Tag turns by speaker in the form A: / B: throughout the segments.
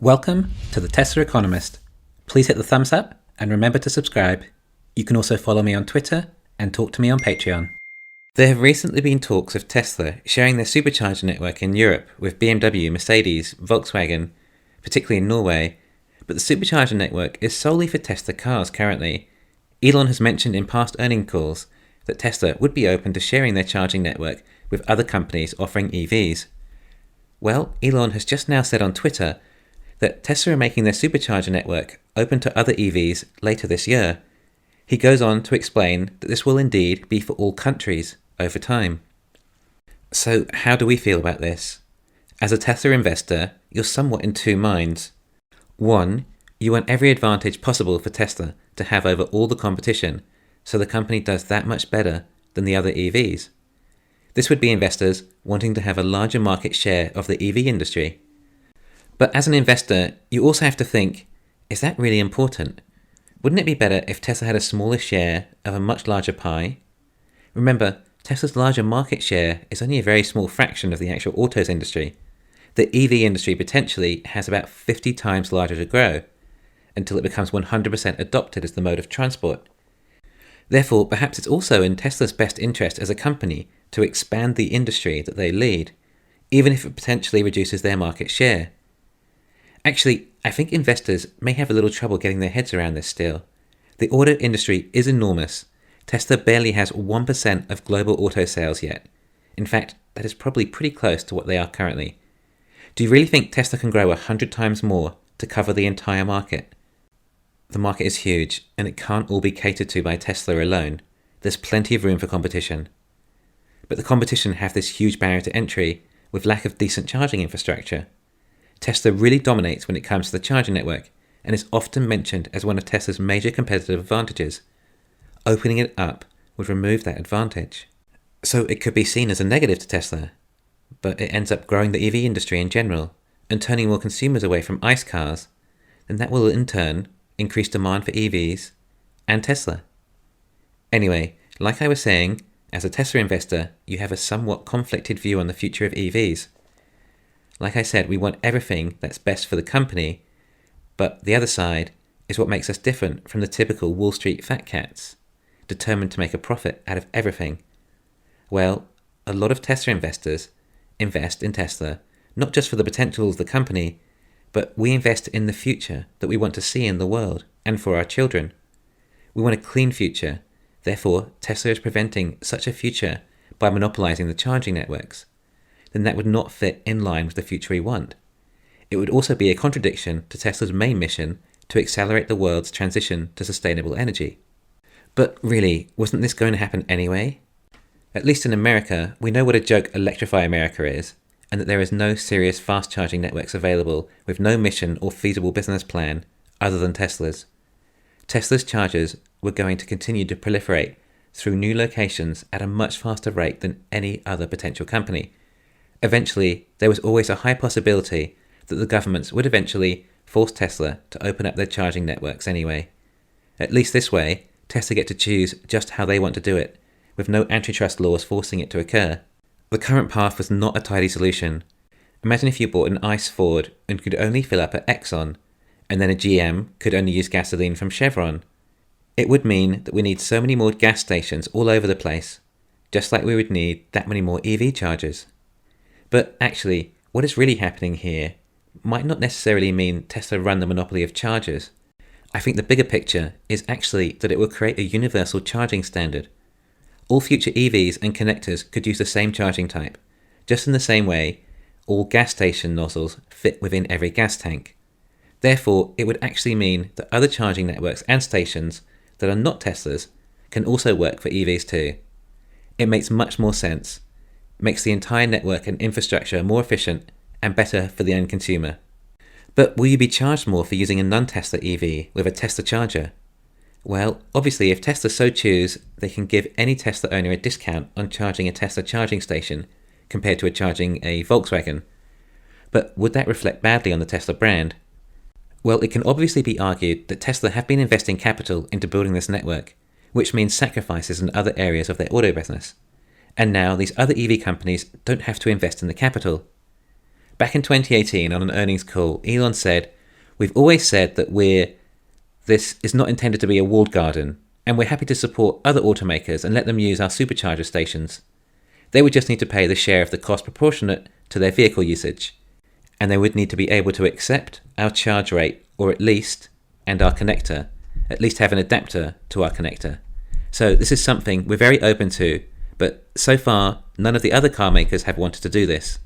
A: Welcome to the Tesla Economist. Please hit the thumbs up and remember to subscribe. You can also follow me on Twitter and talk to me on Patreon. There have recently been talks of Tesla sharing their supercharger network in Europe with BMW, Mercedes, Volkswagen, particularly in Norway, but the supercharger network is solely for Tesla cars currently. Elon has mentioned in past earnings calls that Tesla would be open to sharing their charging network with other companies offering EVs. Well, Elon has just now said on Twitter that Tesla are making their supercharger network open to other EVs later this year. He goes on to explain that this will indeed be for all countries over time. So how do we feel about this? As a Tesla investor, you're somewhat in two minds. One, you want every advantage possible for Tesla to have over all the competition, so the company does that much better than the other EVs. This would be investors wanting to have a larger market share of the EV industry. But as an investor, you also have to think, is that really important? Wouldn't it be better if Tesla had a smaller share of a much larger pie? Remember, Tesla's larger market share is only a very small fraction of the actual autos industry. The EV industry potentially has about 50 times larger to grow, until it becomes 100% adopted as the mode of transport. Therefore, perhaps it's also in Tesla's best interest as a company to expand the industry that they lead, even if it potentially reduces their market share. Actually, I think investors may have a little trouble getting their heads around this still. The auto industry is enormous. Tesla barely has 1% of global auto sales yet. In fact, that is probably pretty close to what they are currently. Do you really think Tesla can grow 100 times more to cover the entire market? The market is huge, and it can't all be catered to by Tesla alone. There's plenty of room for competition. But the competition have this huge barrier to entry with lack of decent charging infrastructure. Tesla really dominates when it comes to the charging network and is often mentioned as one of Tesla's major competitive advantages. Opening it up would remove that advantage. So it could be seen as a negative to Tesla, but it ends up growing the EV industry in general and turning more consumers away from ICE cars, and that will in turn increase demand for EVs and Tesla. Anyway, like I was saying, as a Tesla investor, you have a somewhat conflicted view on the future of EVs. Like I said, we want everything that's best for the company, but the other side is what makes us different from the typical Wall Street fat cats, determined to make a profit out of everything. Well, a lot of Tesla investors invest in Tesla, not just for the potential of the company, but we invest in the future that we want to see in the world and for our children. We want a clean future, therefore Tesla is preventing such a future by monopolizing the charging networks. Then that would not fit in line with the future we want. It would also be a contradiction to Tesla's main mission to accelerate the world's transition to sustainable energy. But really, wasn't this going to happen anyway? At least in America, we know what a joke Electrify America is, and that there is no serious fast charging networks available with no mission or feasible business plan other than Tesla's. Tesla's chargers were going to continue to proliferate through new locations at a much faster rate than any other potential company. Eventually, there was always a high possibility that the governments would eventually force Tesla to open up their charging networks anyway. At least this way, Tesla get to choose just how they want to do it, with no antitrust laws forcing it to occur. The current path was not a tidy solution. Imagine if you bought an ICE Ford and could only fill up at Exxon, and then a GM could only use gasoline from Chevron. It would mean that we need so many more gas stations all over the place, just like we would need that many more EV chargers. But actually, what is really happening here might not necessarily mean Tesla run the monopoly of chargers. I think the bigger picture is actually that it will create a universal charging standard. All future EVs and connectors could use the same charging type, just in the same way all gas station nozzles fit within every gas tank. Therefore, it would actually mean that other charging networks and stations that are not Tesla's can also work for EVs too. It makes much more sense. Makes the entire network and infrastructure more efficient and better for the end consumer. But will you be charged more for using a non-Tesla EV with a Tesla charger? Well, obviously if Tesla so choose, they can give any Tesla owner a discount on charging a Tesla charging station compared to charging a Volkswagen. But would that reflect badly on the Tesla brand? Well, it can obviously be argued that Tesla have been investing capital into building this network, which means sacrifices in other areas of their auto business. And now these other EV companies don't have to invest in the capital. Back in 2018 on an earnings call, Elon said We've always said that this is not intended to be a walled garden, and we're happy to support other automakers and let them use our supercharger stations. They would just need to pay the share of the cost proportionate to their vehicle usage, and they would need to be able to accept our charge rate, or at least, and our connector, at least have an adapter to our connector. So this is something we're very open to, but so far none of the other car makers have wanted to do this.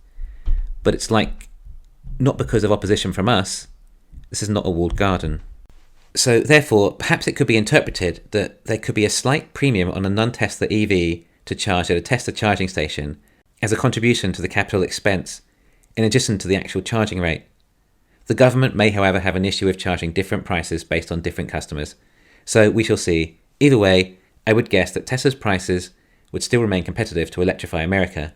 A: But it's like, not because of opposition from us, this is not a walled garden. So therefore, perhaps it could be interpreted that there could be a slight premium on a non-Tesla EV to charge at a Tesla charging station as a contribution to the capital expense, in addition to the actual charging rate. The government may, however, have an issue with charging different prices based on different customers. So we shall see. Either way, I would guess that Tesla's prices would still remain competitive to electrify America.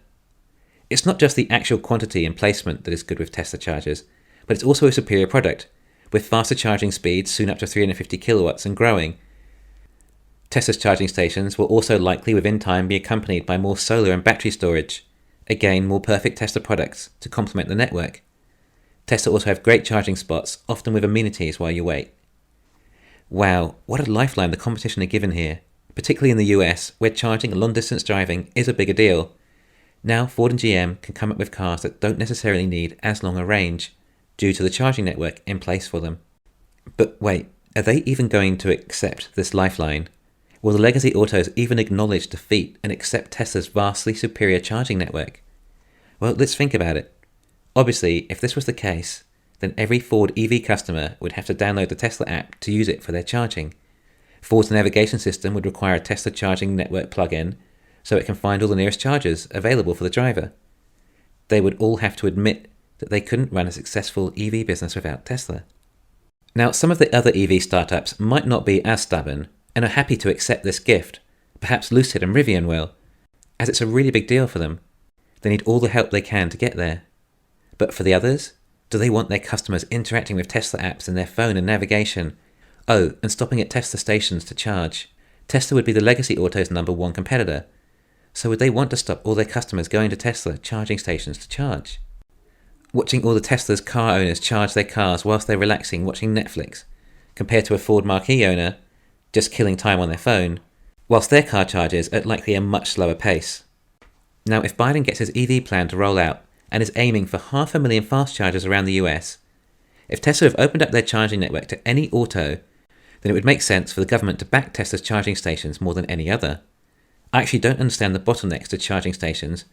A: It's not just the actual quantity and placement that is good with Tesla chargers, but it's also a superior product, with faster charging speeds soon up to 350 kilowatts and growing. Tesla's charging stations will also likely within time be accompanied by more solar and battery storage. Again, more perfect Tesla products to complement the network. Tesla also have great charging spots, often with amenities while you wait. Wow, what a lifeline the competition are given here, particularly in the US, where charging and long-distance driving is a bigger deal. Now Ford and GM can come up with cars that don't necessarily need as long a range, due to the charging network in place for them. But wait, are they even going to accept this lifeline? Will the legacy autos even acknowledge defeat and accept Tesla's vastly superior charging network? Well, let's think about it. Obviously, if this was the case, then every Ford EV customer would have to download the Tesla app to use it for their charging. Ford's navigation system would require a Tesla charging network plug-in so it can find all the nearest chargers available for the driver. They would all have to admit that they couldn't run a successful EV business without Tesla. Now, some of the other EV startups might not be as stubborn and are happy to accept this gift. Perhaps Lucid and Rivian will, as it's a really big deal for them. They need all the help they can to get there. But for the others, do they want their customers interacting with Tesla apps in their phone and navigation? Oh, and stopping at Tesla stations to charge. Tesla would be the legacy auto's #1 competitor. So would they want to stop all their customers going to Tesla charging stations to charge? Watching all the Tesla's car owners charge their cars whilst they're relaxing watching Netflix, compared to a Ford Marquee owner just killing time on their phone, whilst their car charges at likely a much slower pace. Now, if Biden gets his EV plan to roll out and is aiming for 500,000 fast chargers around the US, if Tesla have opened up their charging network to any auto, then it would make sense for the government to back Tesla's charging stations more than any other. I actually don't understand the bottlenecks to charging stations.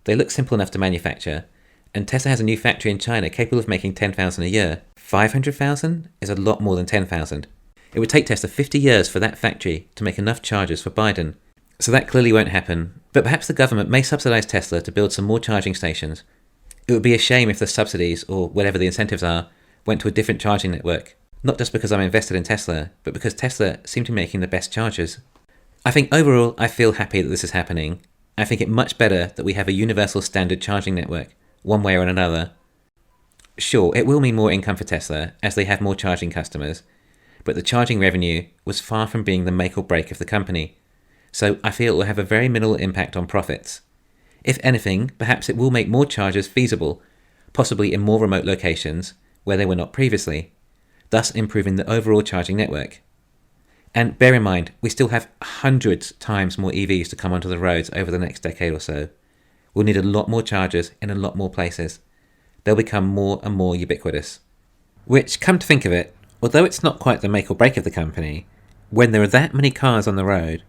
A: They look simple enough to manufacture, and Tesla has a new factory in China capable of making 10,000 a year. 500,000 is a lot more than 10,000. It would take Tesla 50 years for that factory to make enough chargers for Biden. So that clearly won't happen, but perhaps the government may subsidize Tesla to build some more charging stations. It would be a shame if the subsidies, or whatever the incentives are, went to a different charging network. Not just because I'm invested in Tesla, but because Tesla seem to be making the best chargers. I think overall I feel happy that this is happening. I think it much better that we have a universal standard charging network, one way or another. Sure, it will mean more income for Tesla, as they have more charging customers, but the charging revenue was far from being the make or break of the company, so I feel it will have a very minimal impact on profits. If anything, perhaps it will make more chargers feasible, possibly in more remote locations where they were not previously, thus improving the overall charging network. And bear in mind, we still have hundreds times more EVs to come onto the roads over the next decade or so. We'll need a lot more chargers in a lot more places. They'll become more and more ubiquitous. Which, come to think of it, although it's not quite the make or break of the company, when there are that many cars on the road,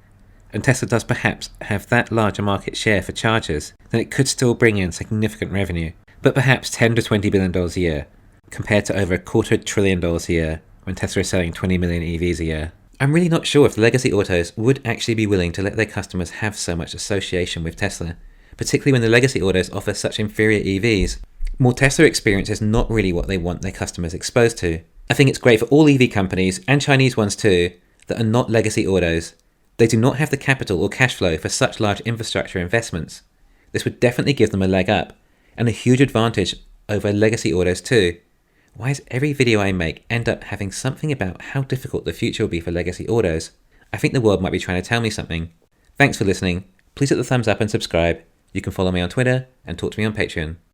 A: and Tesla does perhaps have that large a market share for chargers, then it could still bring in significant revenue, but perhaps $10 to $20 billion a year, compared to over $250 billion a year when Tesla is selling 20 million EVs a year. I'm really not sure if the legacy autos would actually be willing to let their customers have so much association with Tesla, particularly when the legacy autos offer such inferior EVs. More Tesla experience is not really what they want their customers exposed to. I think it's great for all EV companies, and Chinese ones too, that are not legacy autos. They do not have the capital or cash flow for such large infrastructure investments. This would definitely give them a leg up, and a huge advantage over legacy autos too. Why does every video I make end up having something about how difficult the future will be for legacy autos? I think the world might be trying to tell me something. Thanks for listening. Please hit the thumbs up and subscribe. You can follow me on Twitter and talk to me on Patreon.